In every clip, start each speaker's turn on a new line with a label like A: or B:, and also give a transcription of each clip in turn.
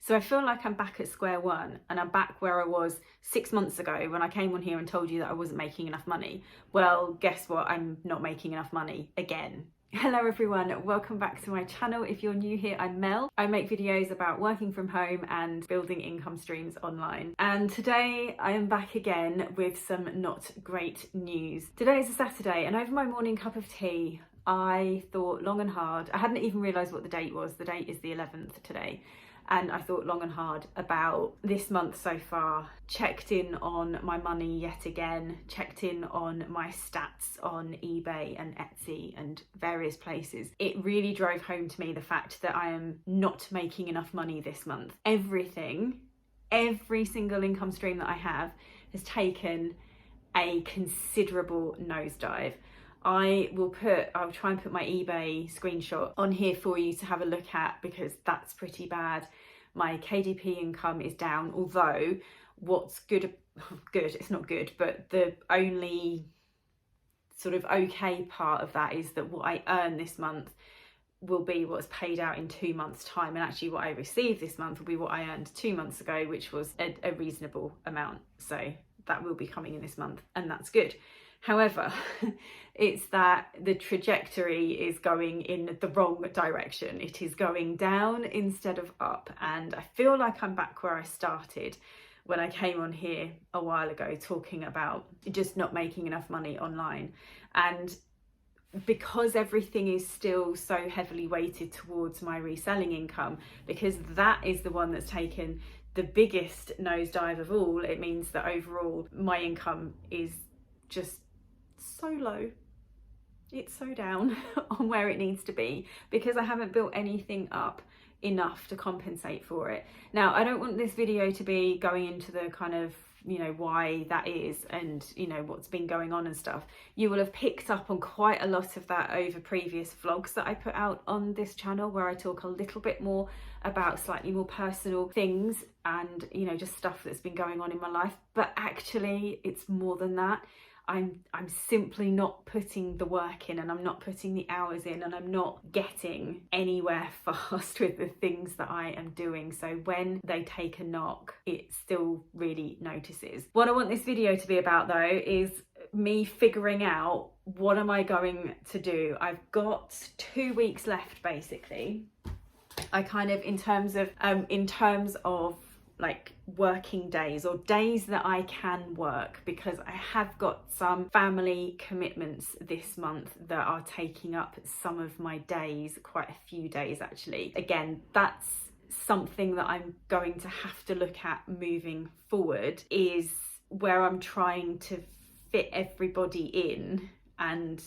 A: So I feel like I'm back at square one, and I'm back where I was 6 months ago when I came on here and told you that I wasn't making enough money. Well, guess what? I'm not making enough money again. Hello everyone, welcome back to my channel. If you're new here, I'm Mel. I make videos about working from home and building income streams online. And today I am back again with some not great news. Today is a Saturday, and over my morning cup of tea, I thought long and hard. I hadn't even realised what the date was. The date is the 11th today. And I thought long and hard about this month so far, checked in on my money yet again, checked in on my stats on eBay and Etsy and various places. It really drove home to me the fact that I am not making enough money this month. Every single income stream that I have has taken a considerable nosedive. I'll try and put my eBay screenshot on here for you to have a look at, because that's pretty bad. My KDP income is down, although what's good, it's not good, but the only sort of okay part of that is that what I earn this month will be what's paid out in 2 months' time, and actually what I receive this month will be what I earned 2 months ago, which was a reasonable amount. So that will be coming in this month, and that's good. However, it's that the trajectory is going in the wrong direction. It is going down instead of up, and I feel like I'm back where I started when I came on here a while ago talking about just not making enough money online. And because everything is still so heavily weighted towards my reselling income, because that is the one that's taken the biggest nosedive of all, it means that overall my income is just so low. It's so down on where it needs to be, because I haven't built anything up enough to compensate for it. Now, I don't want this video to be going into the kind of, why that is and, what's been going on and stuff. You will have picked up on quite a lot of that over previous vlogs that I put out on this channel, where I talk a little bit more about slightly more personal things and, just stuff that's been going on in my life. But actually, it's more than that. I'm simply not putting the work in, and I'm not putting the hours in, and I'm not getting anywhere fast with the things that I am doing. So when they take a knock, it still really notices. What I want this video to be about though is me figuring out, what am I going to do? I've got 2 weeks left basically. I kind of, in terms of like working days or days that I can work, because I have got some family commitments this month that are taking up some of my days, quite a few days actually. Again, that's something that I'm going to have to look at moving forward, is where I'm trying to fit everybody in and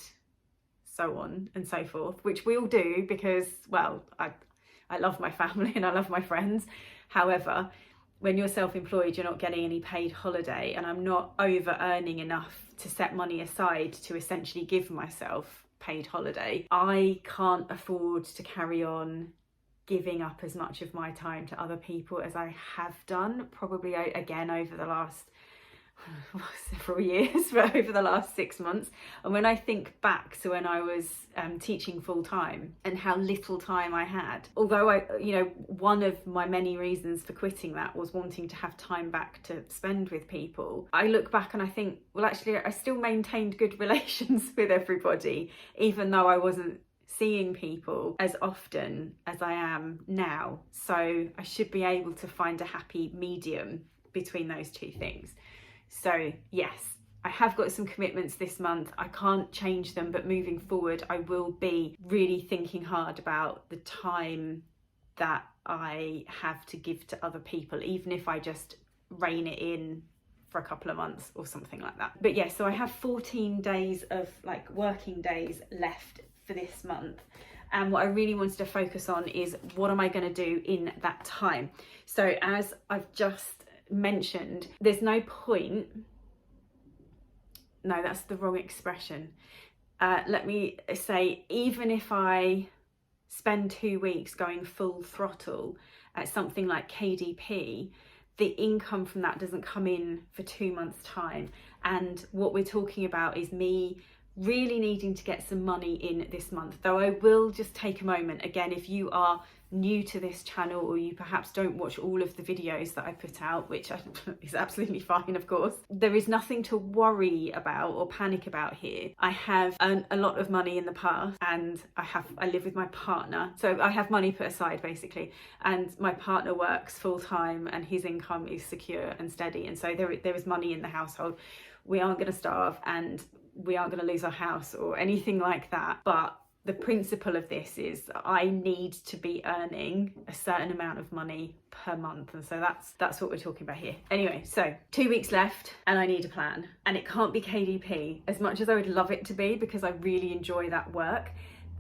A: so on and so forth, which we all do, because, well, I love my family and I love my friends. However, when you're self-employed, you're not getting any paid holiday, and I'm not over earning enough to set money aside to essentially give myself paid holiday. I can't afford to carry on giving up as much of my time to other people as I have done, probably again over the last several years, but over the last 6 months. And when I think back to when I was teaching full time and how little time I had, although one of my many reasons for quitting that was wanting to have time back to spend with people, I look back and I think, well, actually I still maintained good relations with everybody, even though I wasn't seeing people as often as I am now. So I should be able to find a happy medium between those two things. So yes, I have got some commitments this month. I can't change them, but moving forward, I will be really thinking hard about the time that I have to give to other people, even if I just rein it in for a couple of months or something like that. But yeah, so I have 14 days of like working days left for this month. And what I really wanted to focus on is, what am I going to do in that time? So as I've just mentioned, there's no point, no, that's the wrong expression. Let me say, even if I spend 2 weeks going full throttle at something like KDP, the income from that doesn't come in for 2 months' time. And what we're talking about is me really needing to get some money in this month. Though I will just take a moment, again, if you are new to this channel or you perhaps don't watch all of the videos that I put out, which is absolutely fine, of course, there is nothing to worry about or panic about here. I have earned a lot of money in the past, and I live with my partner, so I have money put aside basically, and my partner works full-time and his income is secure and steady, and so there is money in the household. We aren't going to starve and we aren't going to lose our house or anything like that, but the principle of this is I need to be earning a certain amount of money per month, and so that's what we're talking about here. Anyway, so 2 weeks left and I need a plan, and it can't be KDP as much as I would love it to be, because I really enjoy that work.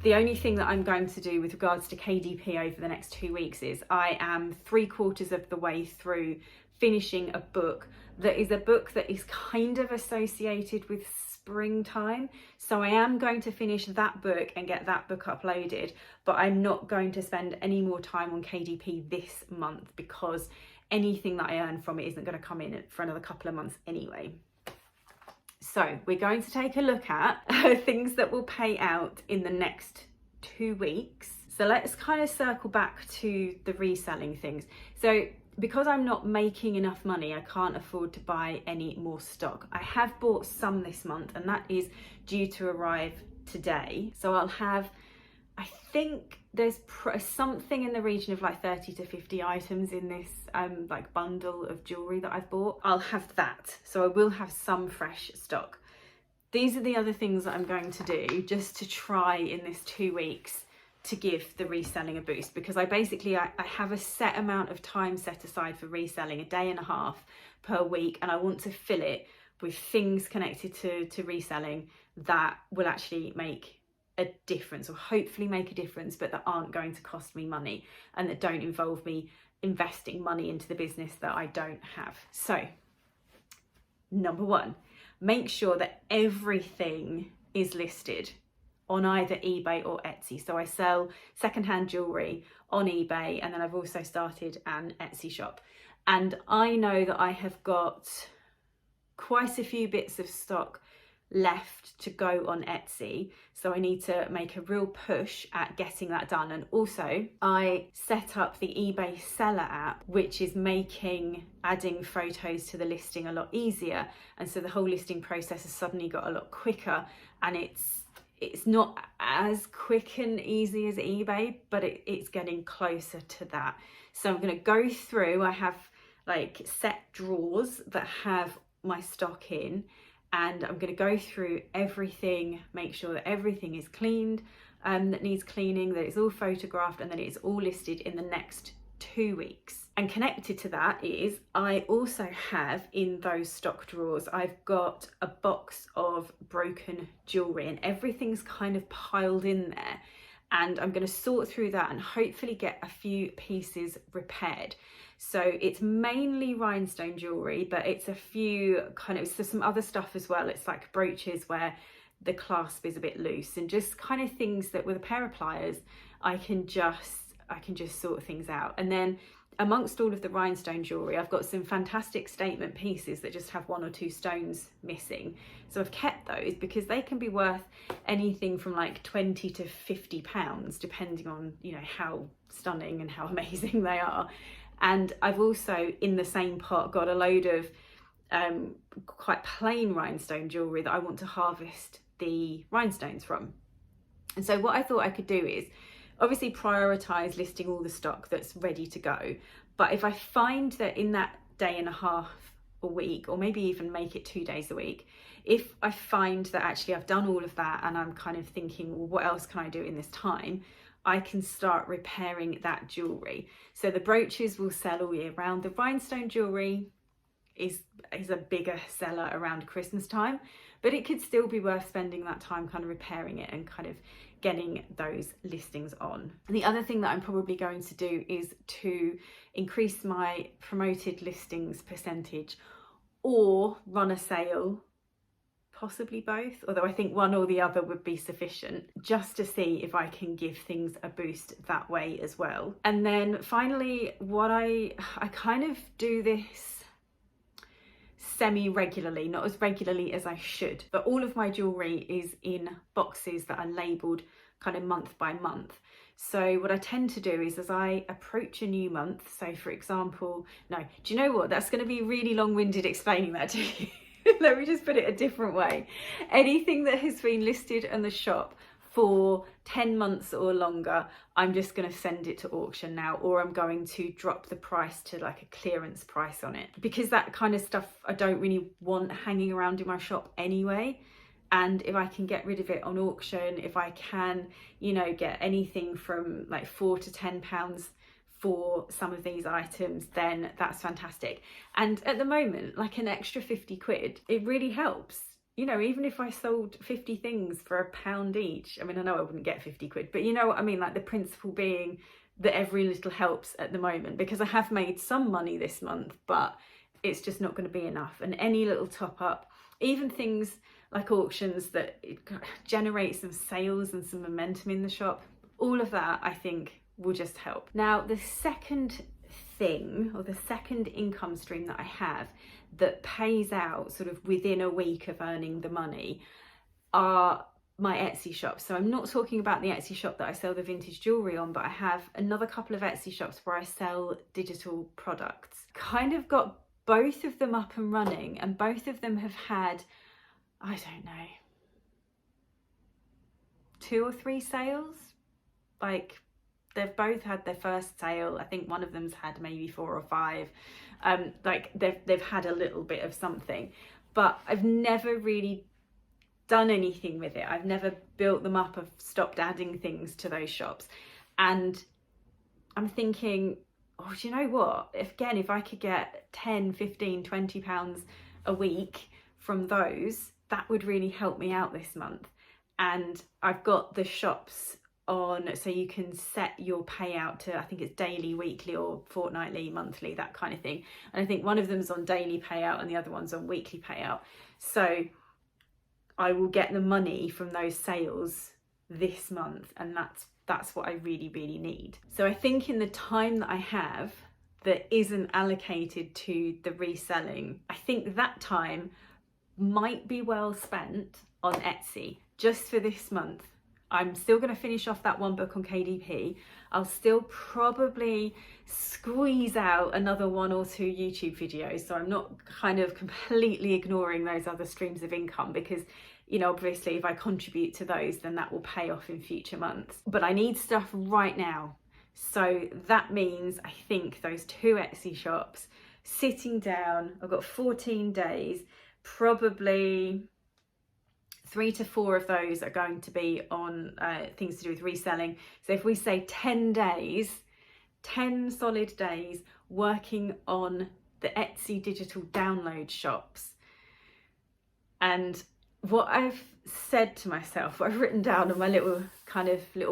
A: The only thing that I'm going to do with regards to KDP over the next 2 weeks is I am 3/4 of the way through finishing a book that is kind of associated with springtime. So I am going to finish that book and get that book uploaded, but I'm not going to spend any more time on KDP this month, because anything that I earn from it isn't going to come in for another couple of months anyway. So we're going to take a look at things that will pay out in the next 2 weeks. So let's kind of circle back to the reselling things. So because I'm not making enough money, I can't afford to buy any more stock. I have bought some this month, and that is due to arrive today. So I'll have, I think there's something in the region of like 30 to 50 items in this like bundle of jewellery that I've bought. I'll have that. So I will have some fresh stock. These are the other things that I'm going to do just to try in this 2 weeks to give the reselling a boost, because I have a set amount of time set aside for reselling, 1.5 days per week, and I want to fill it with things connected to reselling that will actually make a difference, or hopefully make a difference, but that aren't going to cost me money and that don't involve me investing money into the business that I don't have. So number one, make sure that everything is listed on either eBay or Etsy. So I sell secondhand jewellery on eBay, and then I've also started an Etsy shop. And I know that I have got quite a few bits of stock left to go on Etsy, so I need to make a real push at getting that done. And also I set up the eBay seller app, which is making adding photos to the listing a lot easier, and so the whole listing process has suddenly got a lot quicker, and it's not as quick and easy as eBay, but it's getting closer to that. So I'm going to go through, I have like set drawers that have my stock in, and I'm going to go through everything, make sure that everything is cleaned, that needs cleaning, that it's all photographed, and that it's all listed in the next 2 weeks. And connected to that is I also have in those stock drawers, I've got a box of broken jewellery, and everything's kind of piled in there, and I'm going to sort through that and hopefully get a few pieces repaired. So it's mainly rhinestone jewellery, but it's a few there's some other stuff as well. It's like brooches where the clasp is a bit loose, and just kind of things that with a pair of pliers I can just sort things out. And then amongst all of the rhinestone jewellery, I've got some fantastic statement pieces that just have 1 or 2 stones missing. So I've kept those because they can be worth anything from like 20 to 50 pounds, depending on, you know, how stunning and how amazing they are. And I've also, in the same pot, got a load of quite plain rhinestone jewellery that I want to harvest the rhinestones from. And so what I thought I could do is obviously prioritise listing all the stock that's ready to go. But if I find that in that 1.5 days a week, or maybe even make it 2 days a week, if I find that actually I've done all of that and I'm kind of thinking, well, what else can I do in this time? I can start repairing that jewellery. So the brooches will sell all year round. The rhinestone jewellery is a bigger seller around Christmas time, but it could still be worth spending that time kind of repairing it and kind of getting those listings on. And the other thing that I'm probably going to do is to increase my promoted listings percentage, or run a sale, possibly both, although I think one or the other would be sufficient, just to see if I can give things a boost that way as well. And then finally, what I kind of do this semi-regularly, not as regularly as I should, but all of my jewellery is in boxes that are labelled kind of month by month. So what I tend to do is, as I approach a new month, so for example, no, do you know what, that's going to be really long-winded explaining that to you. Let me just put it a different way. Anything that has been listed in the shop for 10 months or longer, I'm just going to send it to auction now, or I'm going to drop the price to like a clearance price on it, because that kind of stuff I don't really want hanging around in my shop anyway. And if I can get rid of it on auction, if I can, you know, get anything from like £4 to £10 for some of these items, then that's fantastic. And at the moment, like an extra 50 quid, it really helps. You know, even if I sold 50 things for £1 each, I mean, I know I wouldn't get 50 quid, but you know what I mean? Like the principle being that every little helps at the moment, because I have made some money this month, but it's just not going to be enough. And any little top up, even things like auctions that generate some sales and some momentum in the shop, all of that I think will just help. Now, the second thing, or the second income stream that I have that pays out sort of within a week of earning the money, are my Etsy shops. So I'm not talking about the Etsy shop that I sell the vintage jewellery on, but I have another couple of Etsy shops where I sell digital products. Kind of got both of them up and running, and both of them have had, I don't know, 2 or 3 sales. Like, they've both had their first sale. I think one of them's had maybe 4 or 5. Like they've had a little bit of something, but I've never really done anything with it. I've never built them up. I've stopped adding things to those shops. And I'm thinking, oh, do you know what? If I could get 10, 15, 20 pounds a week from those, that would really help me out this month. And I've got the shops on, so you can set your payout to, I think it's daily, weekly, or fortnightly, monthly, that kind of thing. And I think one of them's on daily payout and the other one's on weekly payout. So I will get the money from those sales this month, and that's what I really, really need. So I think in the time that I have that isn't allocated to the reselling, I think that time might be well spent on Etsy just for this month. I'm still going to finish off that one book on KDP. I'll still probably squeeze out another 1 or 2 YouTube videos, so I'm not kind of completely ignoring those other streams of income, because, you know, obviously if I contribute to those, then that will pay off in future months. But I need stuff right now. So that means I think those 2 Etsy shops, sitting down, I've got 14 days, probably 3 to 4 of those are going to be on things to do with reselling. So if we say 10 days, 10 solid days working on the Etsy digital download shops. And what I've said to myself, what I've written down on my little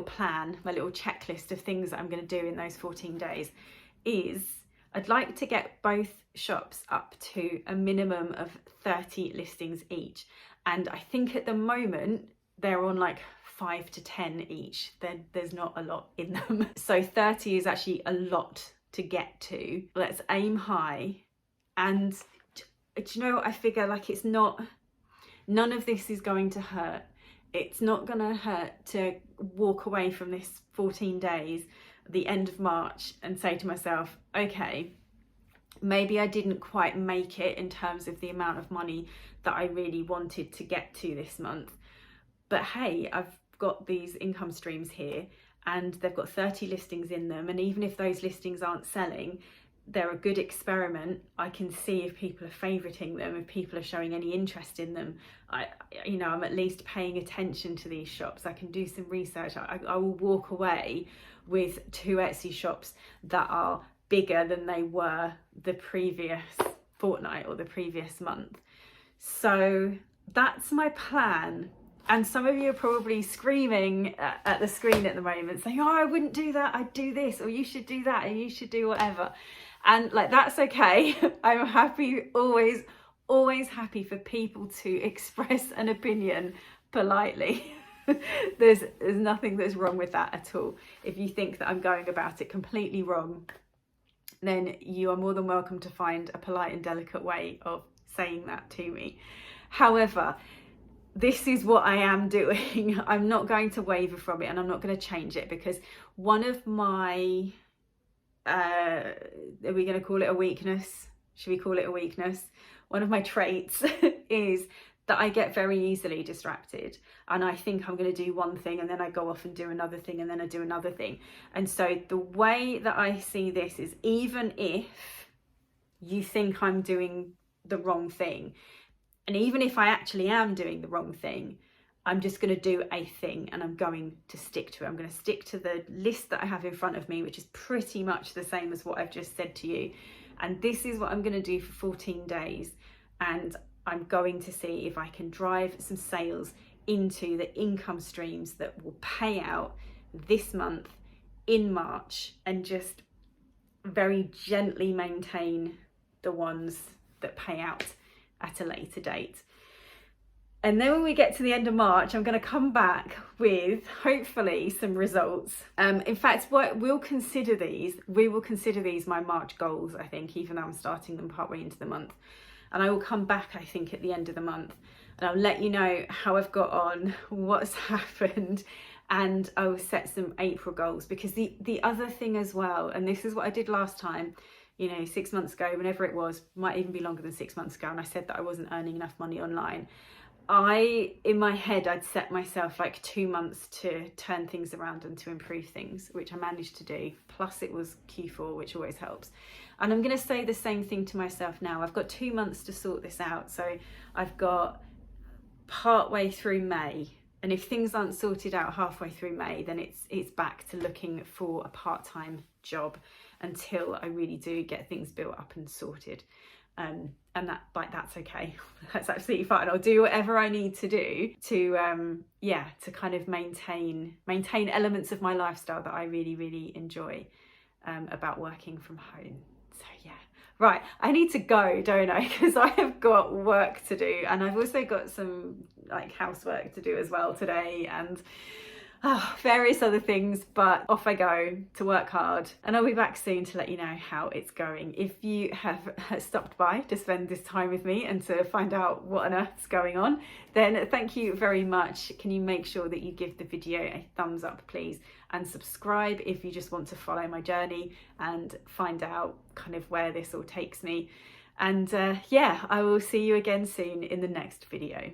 A: plan, my little checklist of things that I'm going to do in those 14 days, is I'd like to get both shops up to a minimum of 30 listings each. And I think at the moment they're on like 5 to 10 each. There's not a lot in them. So 30 is actually a lot to get to. Let's aim high. And do you know what? I figure like none of this is going to hurt. It's not going to hurt to walk away from this 14 days at the end of March and say to myself, okay, maybe I didn't quite make it in terms of the amount of money that I really wanted to get to this month. But hey, I've got these income streams here and they've got 30 listings in them. And even if those listings aren't selling, they're a good experiment. I can see if people are favoriting them, if people are showing any interest in them. I'm at least paying attention to these shops. I can do some research. I will walk away with 2 Etsy shops that are bigger than they were the previous fortnight or the previous month. So that's my plan. And some of you are probably screaming at the screen at the moment saying, oh, I wouldn't do that, I'd do this, or you should do that, and you should do whatever. And like, that's okay. I'm happy, always happy for people to express an opinion politely. There's nothing that's wrong with that at all. If you think that I'm going about it completely wrong, then you are more than welcome to find a polite and delicate way of saying that to me. However, this is what I am doing. I'm not going to waver from it, and I'm not going to change it, because one of my, are we going to call it a weakness? Should we call it a weakness? One of my traits is that I get very easily distracted, and I think I'm going to do one thing and then I go off and do another thing and then I do another thing. And so the way that I see this is, even if you think I'm doing the wrong thing, and even if I actually am doing the wrong thing, I'm just going to do a thing and I'm going to stick to it. I'm going to stick to the list that I have in front of me, which is pretty much the same as what I've just said to you. And this is what I'm going to do for 14 days. And I'm going to see if I can drive some sales into the income streams that will pay out this month in March, and just very gently maintain the ones that pay out at a later date. And then when we get to the end of March, I'm going to come back with hopefully some results. In fact, we will consider these my March goals, I think, even though I'm starting them partway into the month. And I will come back, I think, at the end of the month, and I'll let you know how I've got on, what's happened, and I will set some April goals. Because the other thing as well, and this is what I did last time, 6 months ago, whenever it was, might even be longer than 6 months ago, and I said that I wasn't earning enough money online. In my head, I'd set myself like 2 months to turn things around and to improve things, which I managed to do. Plus it was Q4, which always helps. And I'm going to say the same thing to myself now. I've got 2 months to sort this out. So I've got partway through May. And if things aren't sorted out halfway through May, then it's back to looking for a part-time job until I really do get things built up and sorted. And that's okay. That's absolutely fine. I'll do whatever I need to do to kind of maintain elements of my lifestyle that I really, really enjoy about working from home. So yeah, right, I need to go, don't I? Because I have got work to do, and I've also got some like housework to do as well today, and various other things. But off I go to work hard, and I'll be back soon to let you know how it's going. If you have stopped by to spend this time with me and to find out what on earth's going on, then thank you very much. Can you make sure that you give the video a thumbs up, please, and subscribe if you just want to follow my journey and find out kind of where this all takes me. And I will see you again soon in the next video.